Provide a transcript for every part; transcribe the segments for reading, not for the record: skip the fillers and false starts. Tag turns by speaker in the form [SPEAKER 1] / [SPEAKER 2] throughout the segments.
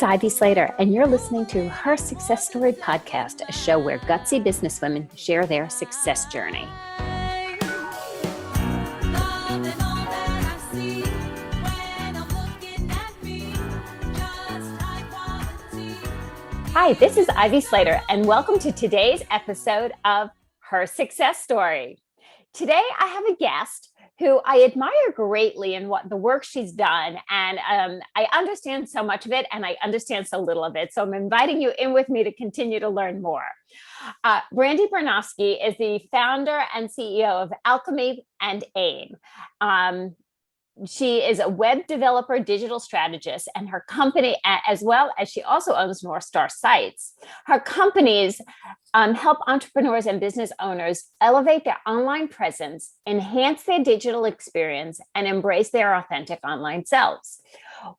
[SPEAKER 1] Ivy Slater, and you're listening to Her Success Story Podcast, a show where gutsy businesswomen share their success journey. Hi, this is Ivy Slater, and welcome to today's episode of Her Success Story. Today, I have a guest who I admire greatly in what the work she's done. And I understand so much of it, and I understand so little of it. So I'm inviting you in with me to continue to learn more. Brandi Bernoskie is the founder and CEO of Alchemy and Aim. She is a web developer, digital strategist, and her company, as well as she also owns North Star Sites. Her companies help entrepreneurs and business owners elevate their online presence, enhance their digital experience, and embrace their authentic online selves.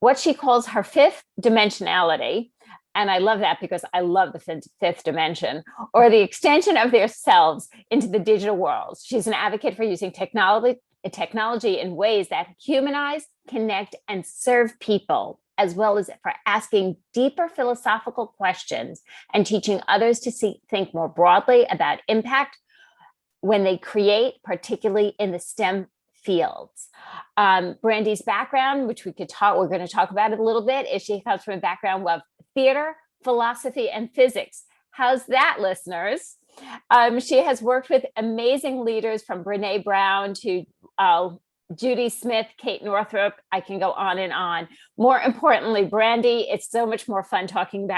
[SPEAKER 1] What she calls her fifth dimensionality, and I love that because I love the fifth dimension, or the extension of their selves into the digital world. She's an advocate for using technology in ways that humanize, connect, and serve people, as well as for asking deeper philosophical questions and teaching others to think more broadly about impact when they create, particularly in the STEM fields. Brandy's background, which we're going to talk about it a little bit, is she comes from a background of theater, philosophy, and physics. How's that, listeners? She has worked with amazing leaders from Brené Brown to Judy Smith, Kate Northrup. I can go on and on. More importantly, Brandy, it's so much more fun talking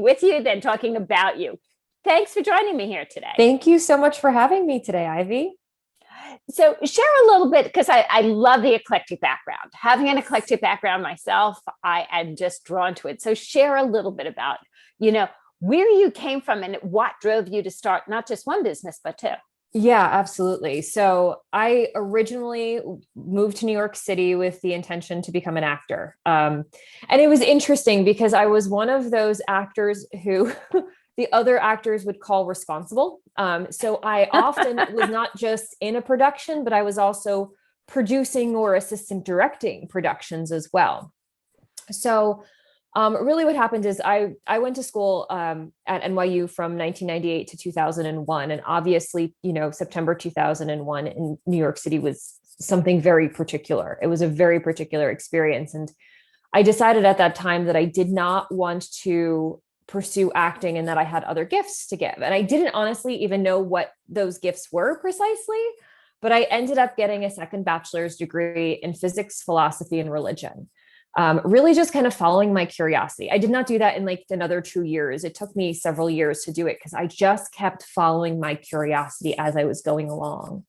[SPEAKER 1] with you than talking about you. Thanks for joining me here today.
[SPEAKER 2] Thank you so much for having me today, Ivy.
[SPEAKER 1] So share a little bit, because I love the eclectic background. Having an eclectic background myself, I am just drawn to it. So share a little bit about, where you came from and what drove you to start not just one business, but two.
[SPEAKER 2] Yeah, absolutely. So I originally moved to New York City with the intention to become an actor. And it was interesting because I was one of those actors who the other actors would call responsible. So I often was not just in a production, but I was also producing or assistant directing productions as well. So really what happened is I went to school at NYU from 1998 to 2001. And obviously, September 2001 in New York City was something very particular. It was a very particular experience. And I decided at that time that I did not want to pursue acting and that I had other gifts to give. And I didn't honestly even know what those gifts were precisely, but I ended up getting a second bachelor's degree in physics, philosophy, and religion. Really just kind of following my curiosity. I did not do that in like another 2 years. It took me several years to do it because I just kept following my curiosity as I was going along.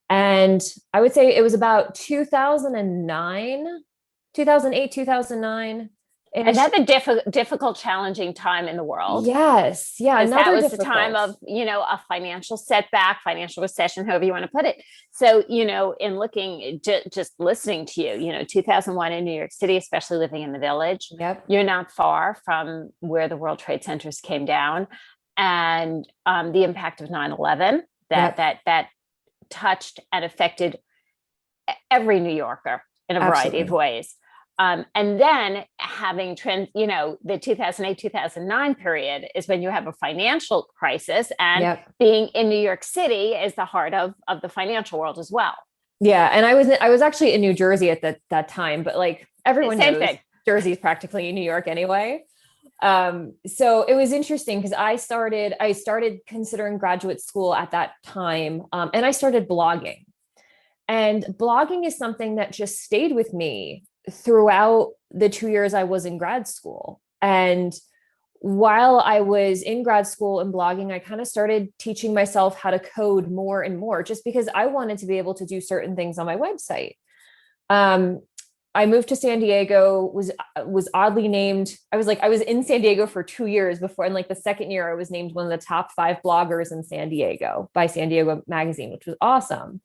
[SPEAKER 2] And I would say it was about 2008, 2009.
[SPEAKER 1] And that's a difficult, challenging time in the world.
[SPEAKER 2] Yes. Yeah.
[SPEAKER 1] That was the time of, a financial setback, financial recession, however you want to put it. So, in looking, just listening to you, 2001 in New York City, especially living in the Village,
[SPEAKER 2] Yep.
[SPEAKER 1] You're not far from where the World Trade Centers came down, and the impact of 9/11 that touched and affected every New Yorker in a variety of ways. And then having the 2008, 2009 period is when you have a financial crisis, and being in New York City is the heart of the financial world as well.
[SPEAKER 2] Yeah. And I was actually in New Jersey at that time, but like everyone knows Jersey is practically New York anyway. So it was interesting because I started considering graduate school at that time. And I started blogging, and blogging is something that just stayed with me throughout the 2 years I was in grad school. And while I was in grad school and blogging, I kind of started teaching myself how to code more and more, just because I wanted to be able to do certain things on my website. I moved to San Diego, was oddly named. I was in San Diego for 2 years before. And like the second year I was named one of the top 5 bloggers in San Diego by San Diego Magazine, which was awesome.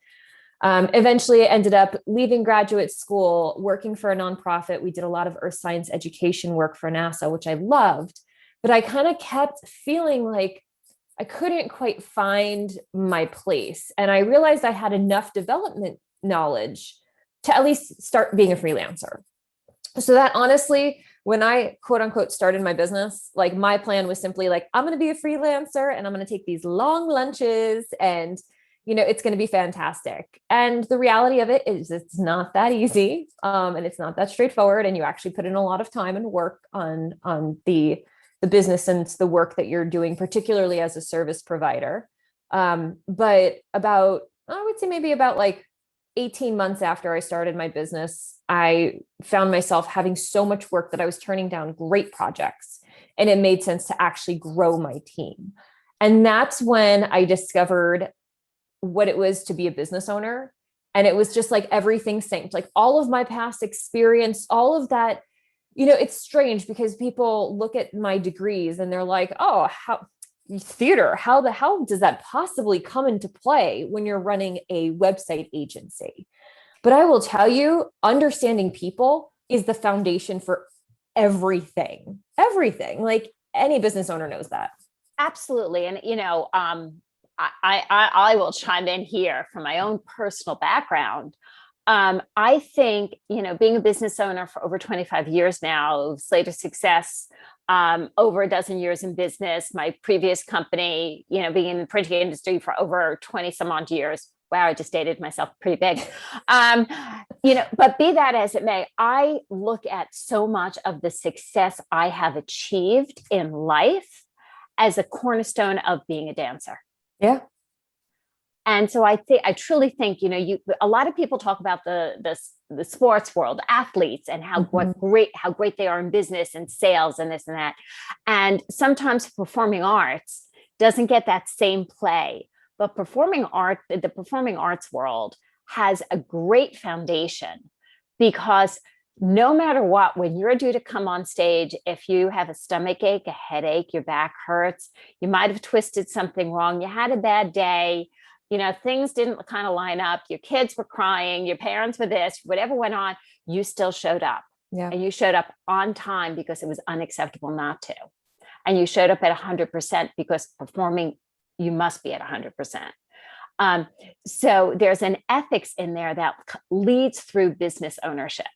[SPEAKER 2] Eventually I ended up leaving graduate school, working for a nonprofit. We did a lot of earth science education work for NASA, which I loved, but I kind of kept feeling like I couldn't quite find my place. And I realized I had enough development knowledge to at least start being a freelancer. So that honestly when I quote unquote started my business, like my plan was simply like, I'm going to be a freelancer and I'm going to take these long lunches and, it's going to be fantastic. And the reality of it is it's not that easy. And it's not that straightforward. And you actually put in a lot of time and work on the business and the work that you're doing, particularly as a service provider. But I would say maybe about like 18 months after I started my business, I found myself having so much work that I was turning down great projects, and it made sense to actually grow my team. And that's when I discovered what it was to be a business owner. And it was just like everything synced, like all of my past experience, all of that. It's strange because people look at my degrees and they're like, oh, how theater, how does that possibly come into play when you're running a website agency? But I will tell you, understanding people is the foundation for everything. Like any business owner knows that.
[SPEAKER 1] Absolutely. And, I will chime in here from my own personal background. I think, being a business owner for over 25 years now, Slater Success, over a dozen years in business, my previous company, being in the printing industry for over 20 some odd years. Wow, I just dated myself pretty big. But be that as it may, I look at so much of the success I have achieved in life as a cornerstone of being a dancer.
[SPEAKER 2] Yeah.
[SPEAKER 1] And so I truly think, a lot of people talk about the sports world, athletes, and how great they are in business and sales and this and that. And sometimes performing arts doesn't get that same play, but the performing arts world has a great foundation, because no matter what, when you're due to come on stage, if you have a stomach ache, a headache, your back hurts, you might have twisted something wrong, you had a bad day, things didn't kind of line up, your kids were crying, your parents were this, whatever went on, you still showed up.
[SPEAKER 2] Yeah.
[SPEAKER 1] And you showed up on time because it was unacceptable not to. And you showed up at 100% because performing, you must be at 100%. So there's an ethics in there that leads through business ownership.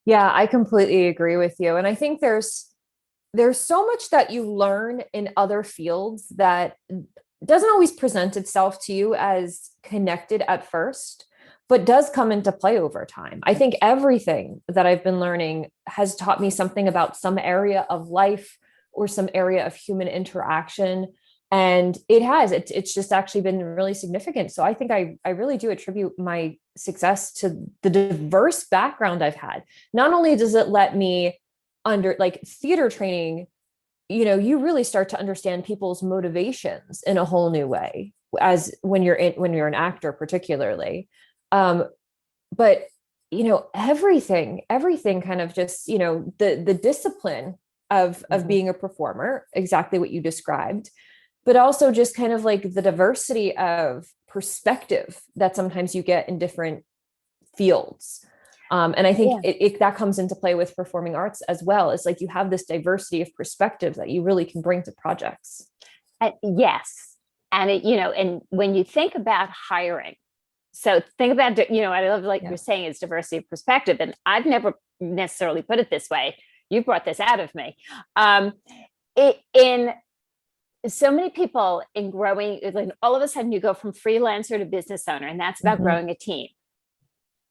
[SPEAKER 2] Yeah, I completely agree with you. And I think there's so much that you learn in other fields that doesn't always present itself to you as connected at first, but does come into play over time. I think everything that I've been learning has taught me something about some area of life or some area of human interaction. And it's just actually been really significant. So I think I really do attribute my success to the diverse background I've had. Not only does it let me like theater training, you really start to understand people's motivations in a whole new way as when you're an actor, particularly. But, everything kind of just, the discipline of being a performer, exactly what you described, but also just kind of like the diversity of perspective that sometimes you get in different fields. And I think that comes into play with performing arts as well. It's like you have this diversity of perspective that you really can bring to projects.
[SPEAKER 1] Yes. And and when you think about hiring, so think about, I love you're saying it's diversity of perspective. And I've never necessarily put it this way. You brought this out of me. In so many people in growing, like all of a sudden you go from freelancer to business owner, and that's about growing a team,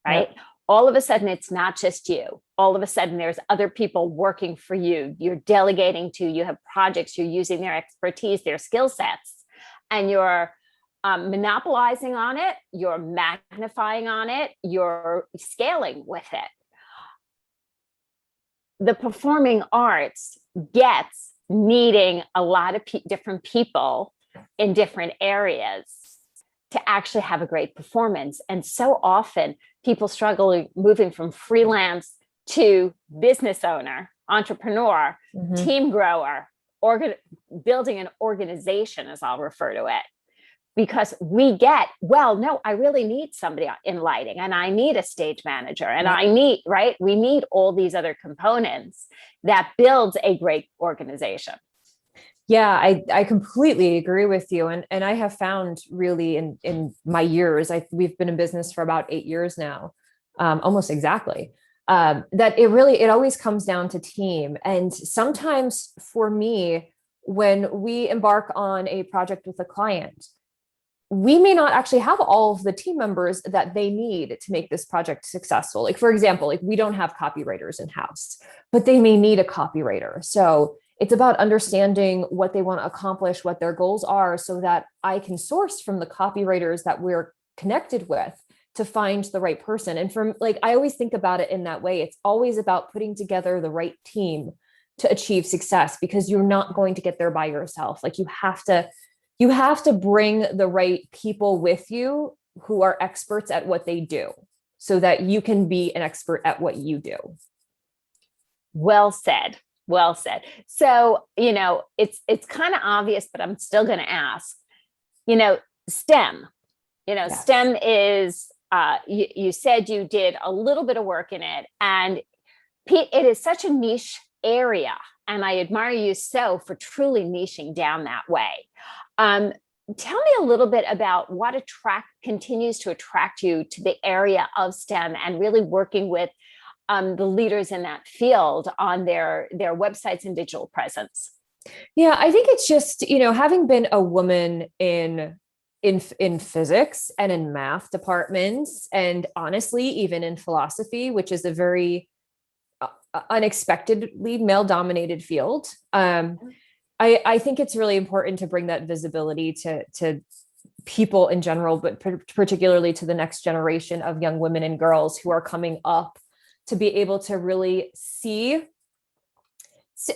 [SPEAKER 1] right? Yep. All of a sudden, it's not just you. All of a sudden, there's other people working for you. You're delegating to, you have projects, you're using their expertise, their skill sets, and you're monopolizing on it, you're magnifying on it, you're scaling with it. The performing arts gets needing a lot of different people in different areas to actually have a great performance. And so often people struggle moving from freelance to business owner, entrepreneur, team grower, building an organization, as I'll refer to it. Because we get, no, I really need somebody in lighting, and I need a stage manager, and we need all these other components that builds a great organization.
[SPEAKER 2] Yeah, I completely agree with you. And I have found really in my years, we've been in business for about 8 years now, almost exactly. that it always comes down to team. And sometimes for me, when we embark on a project with a client, we may not actually have all of the team members that they need to make this project successful. Like, for example, like we don't have copywriters in-house, but they may need a copywriter. So it's about understanding what they want to accomplish, what their goals are, so that I can source from the copywriters that we're connected with to find the right person. And from like, I always think about it in that way. It's always about putting together the right team to achieve success, because you're not going to get there by yourself. Like you have to bring the right people with you who are experts at what they do, so that you can be an expert at what you do.
[SPEAKER 1] Well said. Well said. So, it's kind of obvious, but I'm still going to ask, STEM, yes. STEM is, you said you did a little bit of work in it, and it is such a niche area. And I admire you so for truly niching down that way. Tell me a little bit about what continues to attract you to the area of STEM, and really working with the leaders in that field on their websites and digital presence.
[SPEAKER 2] Yeah, I think it's just, having been a woman in physics and in math departments, and honestly, even in philosophy, which is a very unexpectedly male-dominated field. I think it's really important to bring that visibility to people in general, but particularly to the next generation of young women and girls who are coming up, to be able to really see.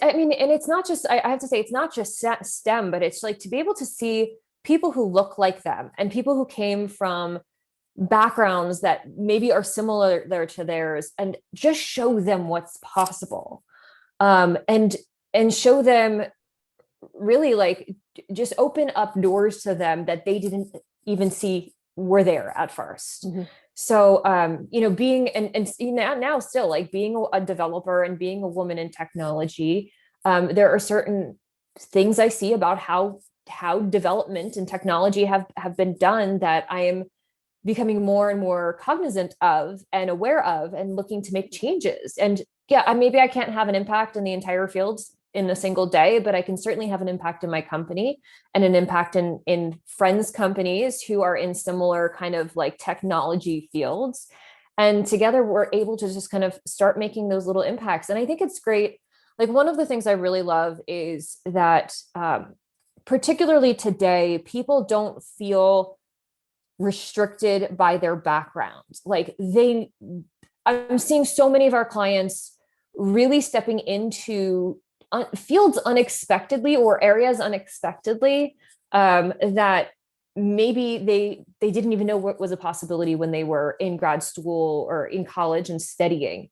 [SPEAKER 2] I mean, and it's not just, I have to say, it's not just STEM, but it's like to be able to see people who look like them, and people who came from backgrounds that maybe are similar to theirs, and just show them what's possible. And show them, really, like, just open up doors to them that they didn't even see were there at first. Mm-hmm. So, being, and now still, like, being a developer and being a woman in technology, there are certain things I see about how development and technology have been done that I am becoming more and more cognizant of and aware of, and looking to make changes. And yeah, maybe I can't have an impact in the entire field in a single day, but I can certainly have an impact in my company, and an impact in friends' companies who are in similar kind of like technology fields. And together we're able to just kind of start making those little impacts. And I think it's great. Like, one of the things I really love is that, particularly today, people don't feel restricted by their background. Like, I'm seeing so many of our clients really stepping into fields unexpectedly, or areas unexpectedly, that maybe they didn't even know what was a possibility when they were in grad school or in college and studying.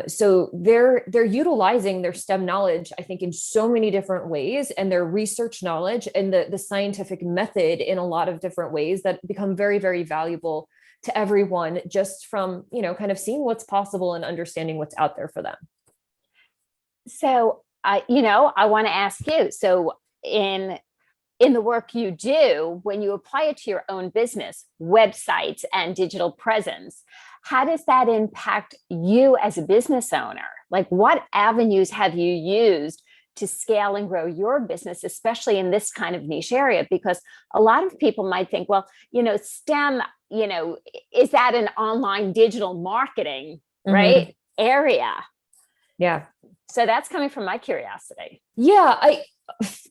[SPEAKER 2] So they're utilizing their STEM knowledge, I think, in so many different ways, and their research knowledge and the scientific method in a lot of different ways that become very, very valuable to everyone, just from, kind of seeing what's possible and understanding what's out there for them.
[SPEAKER 1] So, I want to ask you, so in the work you do, when you apply it to your own business, websites and digital presence, how does that impact you as a business owner? Like, what avenues have you used to scale and grow your business, especially in this kind of niche area? Because a lot of people might think, well, STEM, is that an online digital marketing, right, area?
[SPEAKER 2] Yeah.
[SPEAKER 1] So that's coming from my curiosity.
[SPEAKER 2] Yeah,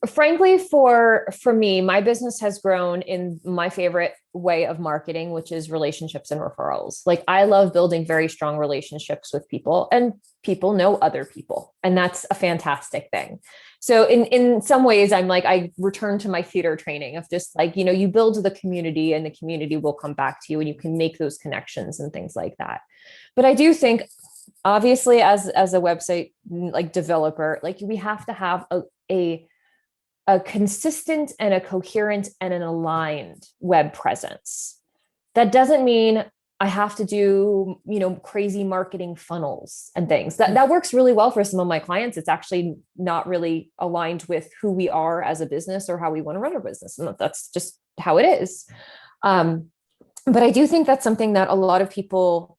[SPEAKER 2] frankly, for me, my business has grown in my favorite way of marketing, which is relationships and referrals. Like, I love building very strong relationships with people, and people know other people, and that's a fantastic thing. So in some ways, I'm like, I return to my theater training of just like, you build the community, and the community will come back to you, and you can make those connections and things like that. But I do think, obviously, as a website like developer, like, we have to have a consistent and a coherent and an aligned web presence. That doesn't mean I have to do, crazy marketing funnels and things. That works really well for some of my clients. It's actually not really aligned with who we are as a business or how we want to run our business. And that's just how it is. But I do think that's something that a lot of people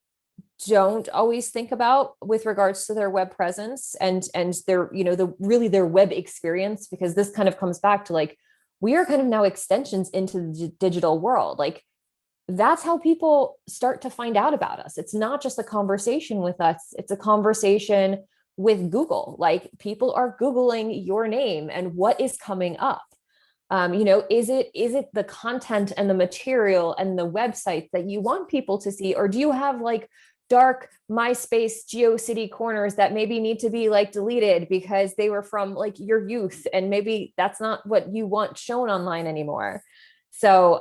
[SPEAKER 2] don't always think about with regards to their web presence and their, their web experience, because this kind of comes back to like, we are kind of now extensions into the digital world. Like, that's how people start to find out about us. It's not just a conversation with us, it's a conversation with Google. Like, people are Googling your name and what is coming up. Is it the content and the material and the website that you want people to see? Or do you have like dark MySpace GeoCity corners that maybe need to be like deleted because they were from like your youth, and maybe that's not what you want shown online anymore? So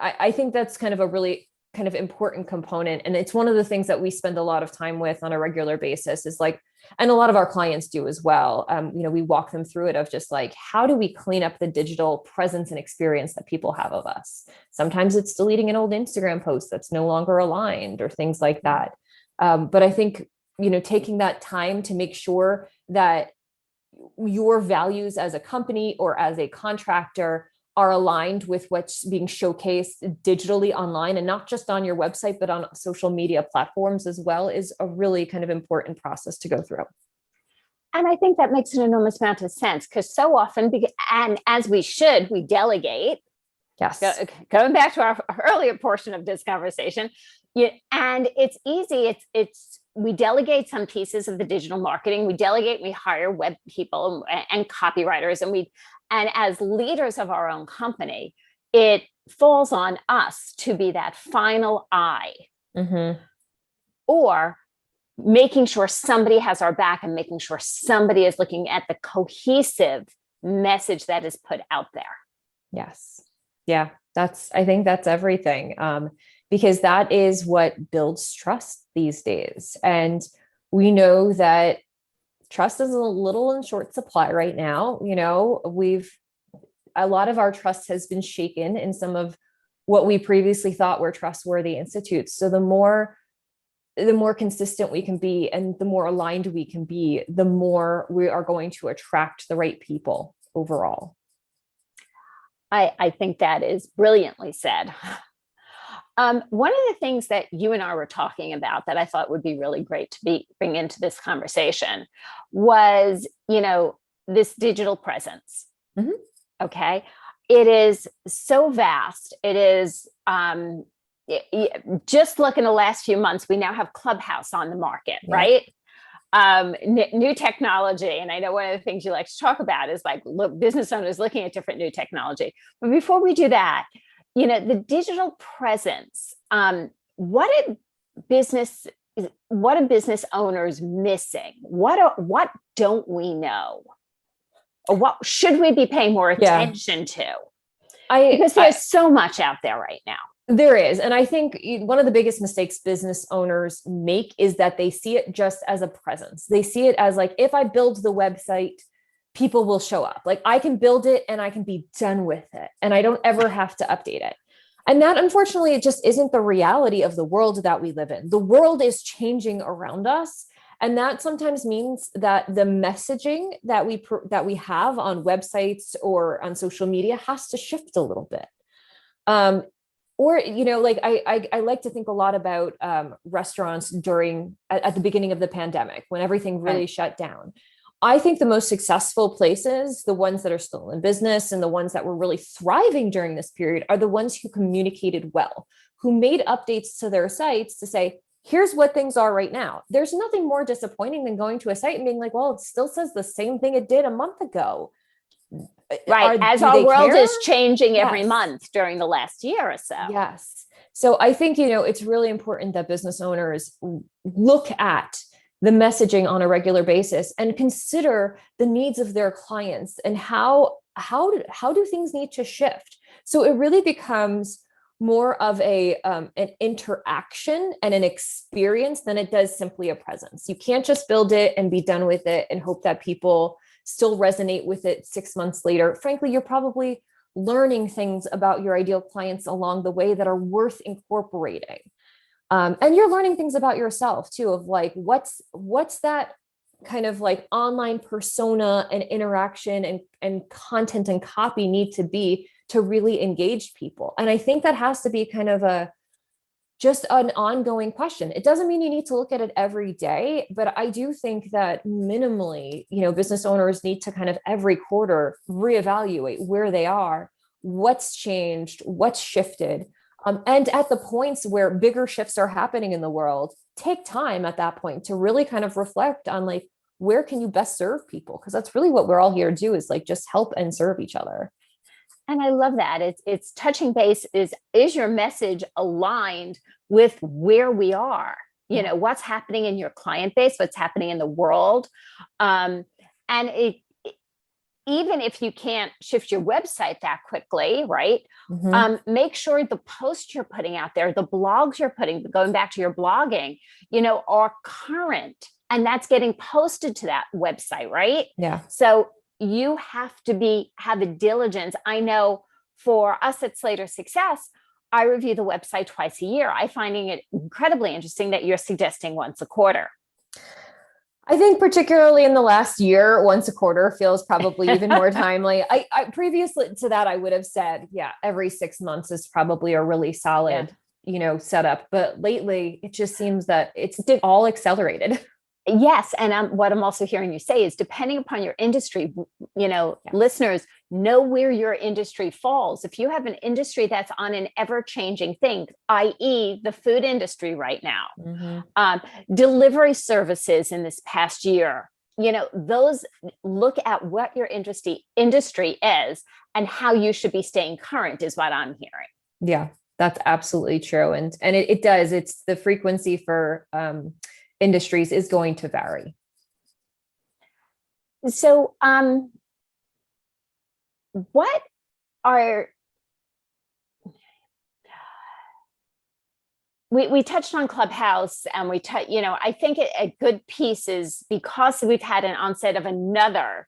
[SPEAKER 2] I think that's kind of a really kind of important component. And it's one of the things that we spend a lot of time with on a regular basis, is like, and a lot of our clients do as well. We walk them through it of just like, how do we clean up the digital presence and experience that people have of us? Sometimes it's deleting an old Instagram post that's no longer aligned or things like that. But I think, taking that time to make sure that your values as a company or as a contractor are aligned with what's being showcased digitally online, and not just on your website, but on social media platforms as well, is a really kind of important process to go through.
[SPEAKER 1] And I think that makes an enormous amount of sense, because so often, and as we should, we delegate.
[SPEAKER 2] Yes.
[SPEAKER 1] Going back to our earlier portion of this conversation, and it's easy. We delegate some pieces of the digital marketing. We delegate, we hire web people and copywriters, and as leaders of our own company, it falls on us to be that final eye, or making sure somebody has our back and making sure somebody is looking at the cohesive message that is put out there.
[SPEAKER 2] Yes. Yeah. I think that's everything. Because that is what builds trust these days. And we know that trust is a little in short supply right now. A lot of our trust has been shaken in some of what we previously thought were trustworthy institutes. So the more consistent we can be and the more aligned we can be, the more we are going to attract the right people overall.
[SPEAKER 1] I think that is brilliantly said. One of the things that you and I were talking about that I thought would be really great to bring into this conversation was, this digital presence.
[SPEAKER 2] Mm-hmm.
[SPEAKER 1] Okay. It is so vast. It is, just look in the last few months, we now have Clubhouse on the market, right? New technology. And I know one of the things you like to talk about is like, look, business owners looking at different new technology. But before we do that, the digital presence, what are business owners missing? What don't we know? Or what should we be paying more attention to? Because there's so much out there right now.
[SPEAKER 2] There is. And I think one of the biggest mistakes business owners make is that they see it just as a presence. They see it as like, if I build the website, people will show up. Like, I can build it and I can be done with it, and I don't ever have to update it. And that, unfortunately, it just isn't the reality of the world that we live in. The world is changing around us. And that sometimes means that the messaging that we have on websites or on social media has to shift a little bit. I like to think a lot about restaurants at the beginning of the pandemic, when everything really shut down. I think the most successful places, the ones that are still in business and the ones that were really thriving during this period, are the ones who communicated well, who made updates to their sites to say, here's what things are right now. There's nothing more disappointing than going to a site and being like, well, it still says the same thing it did a month ago.
[SPEAKER 1] Right. As our world is changing every month during the last year or so.
[SPEAKER 2] Yes. So I think, it's really important that business owners look at the messaging on a regular basis and consider the needs of their clients and how do things need to shift. So it really becomes more of an interaction and an experience than it does simply a presence. You can't just build it and be done with it and hope that people still resonate with it 6 months later. Frankly, you're probably learning things about your ideal clients along the way that are worth incorporating. And you're learning things about yourself too, of like, what's that kind of like online persona and interaction and content and copy need to be to really engage people. And I think that has to be kind of just an ongoing question. It doesn't mean you need to look at it every day, but I do think that minimally, business owners need to kind of every quarter reevaluate where they are, what's changed, what's shifted. And at the points where bigger shifts are happening in the world, take time at that point to really kind of reflect on like, where can you best serve people? Because that's really what we're all here to do, is like just help and serve each other.
[SPEAKER 1] And I love that. It's touching base. Is your message aligned with where we are? What's happening in your client base, what's happening in the world. And even if you can't shift your website that quickly, right? Make sure the posts you're putting out there, the blogs you're putting, going back to your blogging, are current, and that's getting posted to that website, right?
[SPEAKER 2] Yeah.
[SPEAKER 1] So you have to have a diligence. I know for us at Slater Success, I review the website twice a year. I'm finding it incredibly interesting that you're suggesting once a quarter.
[SPEAKER 2] I think particularly in the last year, once a quarter feels probably even more timely. I previously to that, I would have said, every 6 months is probably a really solid, setup. But lately it just seems that it's all accelerated.
[SPEAKER 1] Yes. And what I'm also hearing you say is, depending upon your industry, listeners, know where your industry falls. If you have an industry that's on an ever-changing thing, i.e. the food industry right now, delivery services in this past year, those, look at what your industry is and how you should be staying current is what I'm hearing.
[SPEAKER 2] Yeah, that's absolutely true. And it does. It's the frequency for, industries is going to vary.
[SPEAKER 1] So, what are, we touched on Clubhouse, and I think a good piece is because we've had an onset of another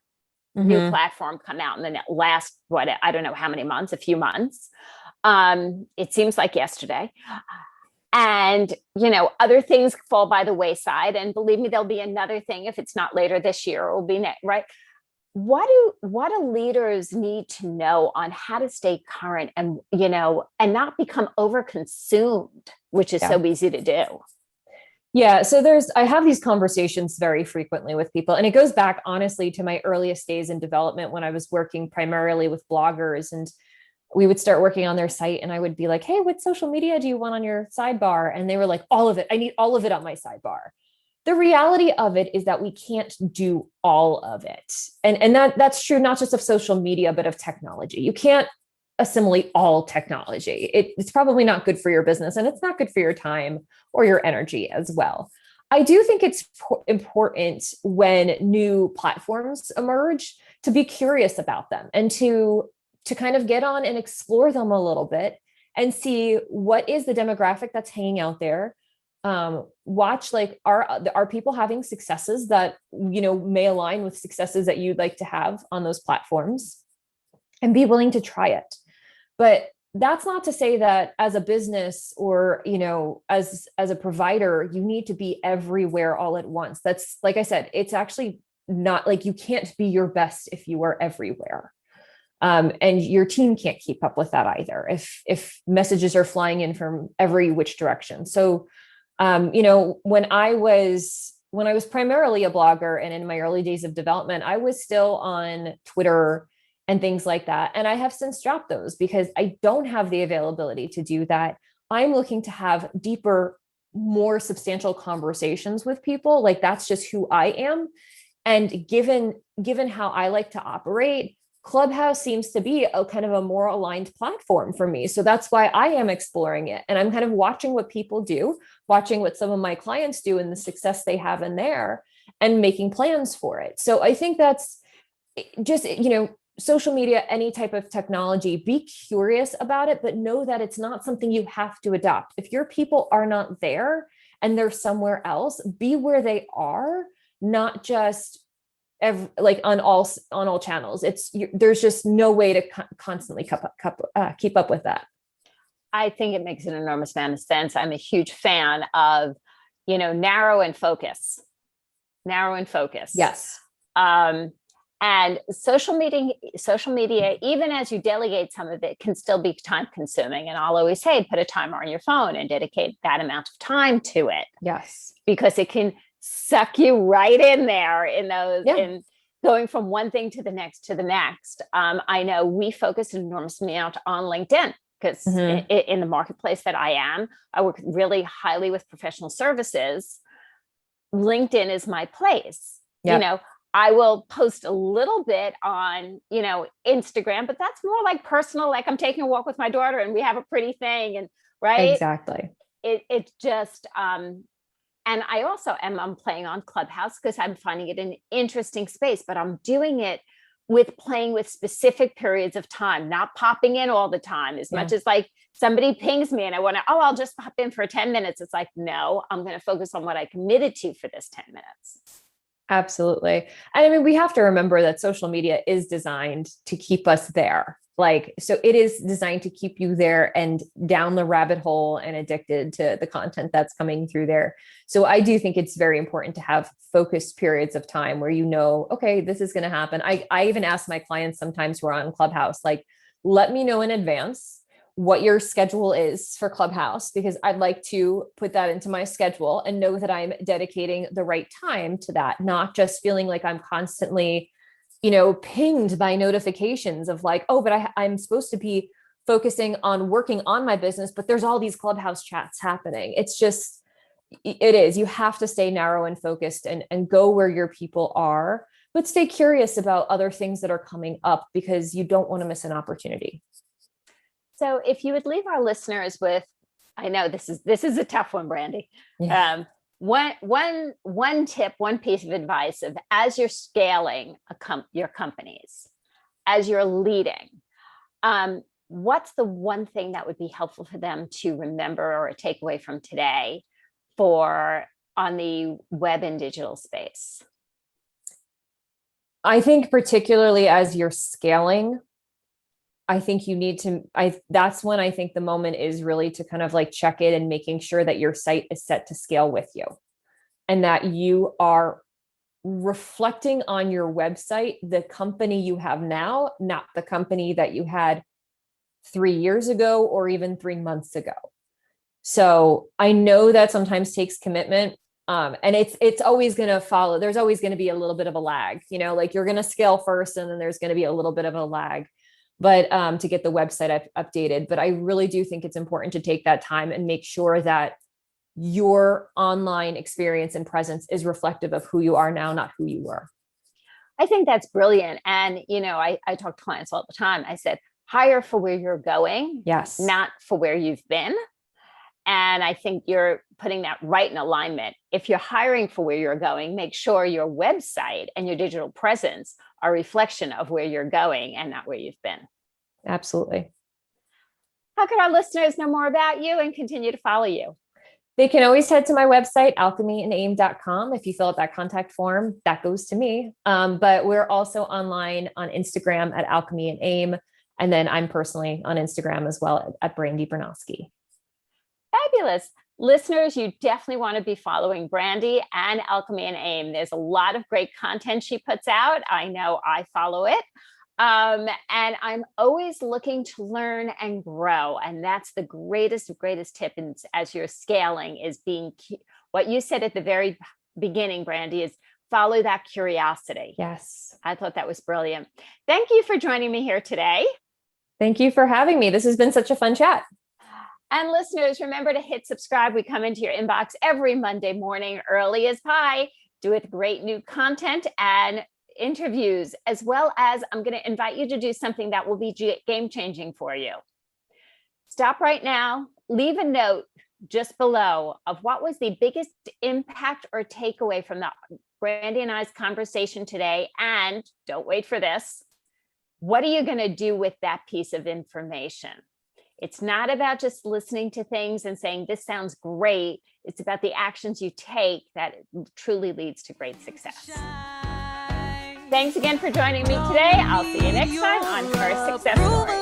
[SPEAKER 1] new platform come out in the last, I don't know how many months, a few months. It seems like yesterday. And, other things fall by the wayside. And believe me, there'll be another thing. If it's not later this year, it will be next, right? What do leaders need to know on how to stay current and, and not become overconsumed, which is so easy to do?
[SPEAKER 2] Yeah. So I have these conversations very frequently with people, and it goes back honestly to my earliest days in development when I was working primarily with bloggers, and we would start working on their site, and I would be like, hey, what social media do you want on your sidebar? And they were like, all of it. I need all of it on my sidebar. The reality of it is that we can't do all of it. And that's true, not just of social media, but of technology. You can't assimilate all technology. It's probably not good for your business, and it's not good for your time or your energy as well. I do think it's important when new platforms emerge to be curious about them and to kind of get on and explore them a little bit and see what is the demographic that's hanging out there. Watch, like, are people having successes that, may align with successes that you'd like to have on those platforms, and be willing to try it. But that's not to say that as a business or, as a provider, you need to be everywhere all at once. That's, like I said, it's actually not like, you can't be your best if you are everywhere. And your team can't keep up with that either if messages are flying in from every which direction. So, when I was primarily a blogger and in my early days of development, I was still on Twitter and things like that. And I have since dropped those because I don't have the availability to do that. I'm looking to have deeper, more substantial conversations with people. Like, that's just who I am. And given how I like to operate, Clubhouse seems to be a kind of a more aligned platform for me. So that's why I am exploring it. And I'm kind of watching what people do, watching what some of my clients do and the success they have in there, and making plans for it. So I think that's just, social media, any type of technology, be curious about it, but know that it's not something you have to adopt. If your people are not there and they're somewhere else, be where they are, not just on all channels. There's just no way to constantly keep up with that.
[SPEAKER 1] I think it makes an enormous amount of sense. I'm a huge fan of, narrow and focus.
[SPEAKER 2] Yes.
[SPEAKER 1] And social media, even as you delegate some of it, can still be time consuming. And I'll always say, put a timer on your phone and dedicate that amount of time to it.
[SPEAKER 2] Yes.
[SPEAKER 1] Because it can suck you right in there in those, in going from one thing to the next to the next. I know we focus an enormous amount on LinkedIn because in the marketplace that I work really highly with professional services. LinkedIn is my place. You know, I will post a little bit on, Instagram, but that's more like personal, like I'm taking a walk with my daughter and we have a pretty thing. And right.
[SPEAKER 2] Exactly.
[SPEAKER 1] It's just, and I also I'm playing on Clubhouse because I'm finding it an interesting space, but I'm doing it with playing with specific periods of time, not popping in all the time as much as like somebody pings me and I want to, I'll just pop in for 10 minutes. It's like, no, I'm going to focus on what I committed to for this 10 minutes.
[SPEAKER 2] Absolutely. And I mean, we have to remember that social media is designed to keep us there. Like, so it is designed to keep you there and down the rabbit hole and addicted to the content that's coming through there. So I do think it's very important to have focused periods of time where, okay, this is going to happen. I even ask my clients sometimes who are on Clubhouse, like, let me know in advance what your schedule is for Clubhouse, because I'd like to put that into my schedule and know that I'm dedicating the right time to that, not just feeling like I'm constantly, pinged by notifications of like, oh, but I'm supposed to be focusing on working on my business, but there's all these Clubhouse chats happening. It's just, you have to stay narrow and focused and go where your people are, but stay curious about other things that are coming up because you don't want to miss an opportunity.
[SPEAKER 1] So if you would leave our listeners with, I know this is a tough one, Brandy.
[SPEAKER 2] Yeah.
[SPEAKER 1] One tip, one piece of advice of as you're scaling your companies, as you're leading, what's the one thing that would be helpful for them to remember or take away from today on the web and digital space?
[SPEAKER 2] I think particularly as you're scaling, I think you need to, that's when I think the moment is really to kind of like check in and making sure that your site is set to scale with you and that you are reflecting on your website, the company you have now, not the company that you had 3 years ago or even 3 months ago. So I know that sometimes takes commitment. And it's always going to follow. There's always going to be a little bit of a lag, like you're going to scale first and then there's going to be a little bit of a lag. But to get the website updated. But I really do think it's important to take that time and make sure that your online experience and presence is reflective of who you are now, not who you were.
[SPEAKER 1] I think that's brilliant. And, I talk to clients all the time. I said, hire for where you're going,
[SPEAKER 2] yes,
[SPEAKER 1] not for where you've been. And I think you're putting that right in alignment. If you're hiring for where you're going, make sure your website and your digital presence are a reflection of where you're going and not where you've been.
[SPEAKER 2] Absolutely.
[SPEAKER 1] How can our listeners know more about you and continue to follow you?
[SPEAKER 2] They can always head to my website, alchemyandaim.com. If you fill out that contact form, that goes to me. But we're also online on Instagram at Alchemy and Aim. And then I'm personally on Instagram as well at Brandi Bernoskie.
[SPEAKER 1] Fabulous. Listeners, you definitely want to be following Brandy and Alchemy and Aim. There's a lot of great content she puts out. I know I follow it. And I'm always looking to learn and grow. And that's the greatest tip as you're scaling is what you said at the very beginning, Brandy, is follow that curiosity.
[SPEAKER 2] Yes.
[SPEAKER 1] I thought that was brilliant. Thank you for joining me here today.
[SPEAKER 2] Thank you for having me. This has been such a fun chat.
[SPEAKER 1] And listeners, remember to hit subscribe. We come into your inbox every Monday morning, early as pie, with great new content and interviews, as well as I'm going to invite you to do something that will be game-changing for you. Stop right now, leave a note just below of what was the biggest impact or takeaway from Brandy and I's conversation today. And don't wait for this. What are you going to do with that piece of information? It's not about just listening to things and saying, this sounds great. It's about the actions you take that truly leads to great success. Thanks again for joining me today. I'll see you next time on Her Success Story.